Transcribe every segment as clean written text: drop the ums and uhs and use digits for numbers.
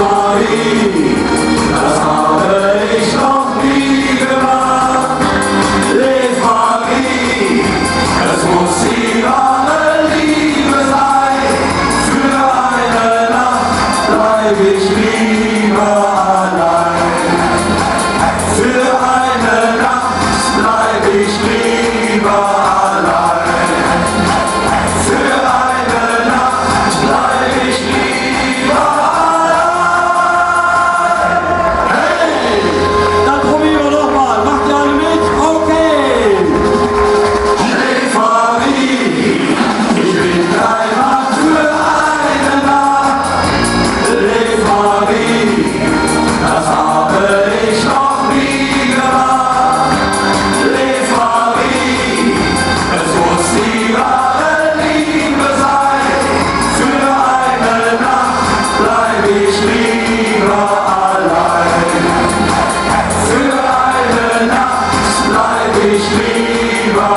Paris, das habe ich noch nie gemacht. Les Paris, es muss die wahre Liebe sein. Für eine Nacht bleib ich lieber allein. Für eine Nacht bleib ich lieber allein. Für eine Nacht bleib ich lieber allein. Hey! Dann probieren wir noch mal. Macht ihr alle mit? Okay! Les Paris, ich bin dein Mann für eine Nacht. Les Paris, das habe ich noch nie gemacht. Les Paris, es muss die wahre Liebe sein. Für eine Nacht bleib ich lieber allein. Für eine Nacht bleib ich lieber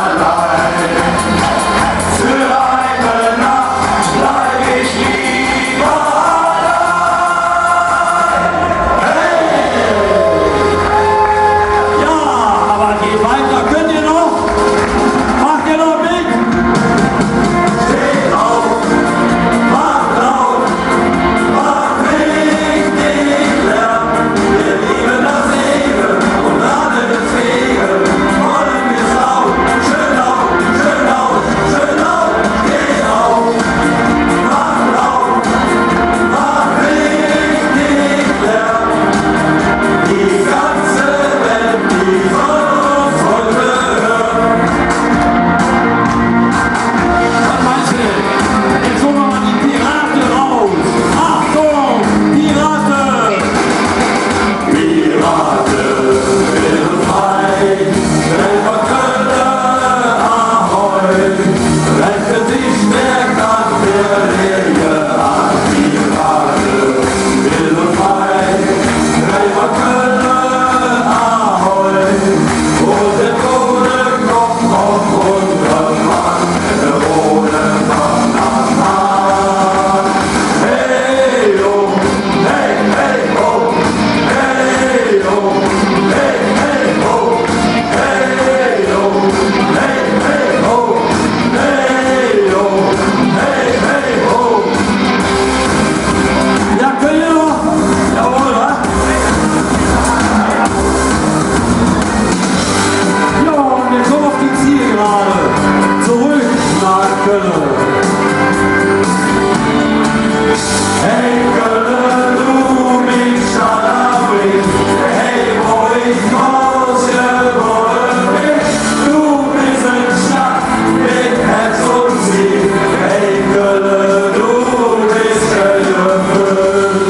allein. Für eine Nacht bleib ich lieber Ja, aber geht weiter. Könnt ihr noch? Macht ihr noch mit? Steh auf, mach laut, mach richtig Lärm. Wir lieben das Leben und deswegen wollen wir laut. Schön laut, schön laut, schön laut. Steh auf, mach laut, mach richtig Lärm. Die ganze Welt, die soll uns heute hören. Was meinst du denn? Jetzt holen wir mal die Piraten raus. Achtung, Piraten! Pirate will frei, Elferkölle Ahoi, rette sich der Kampf der Rehe an. Pirate will frei, Elferkölle Ahoi, und der Tode kommt auf unseren Mann, der ohne Mann am Mann. Hey, oh, hey, hey, oh. Hey yo, hey hey ho, hey yo, hey hey ho, hey yo, hey hey ho. Ja, könnt ihr noch? Jawohl, wa? Ja, und wir kommen auf die Zielgerade. Zurück nach Köln. Hey Kölle, du mich Schalawi, hey wo ich große Wolle bin, du bist ein Stadt mit Herz und Ziel. Hey Kölle, du bist der Jüngel.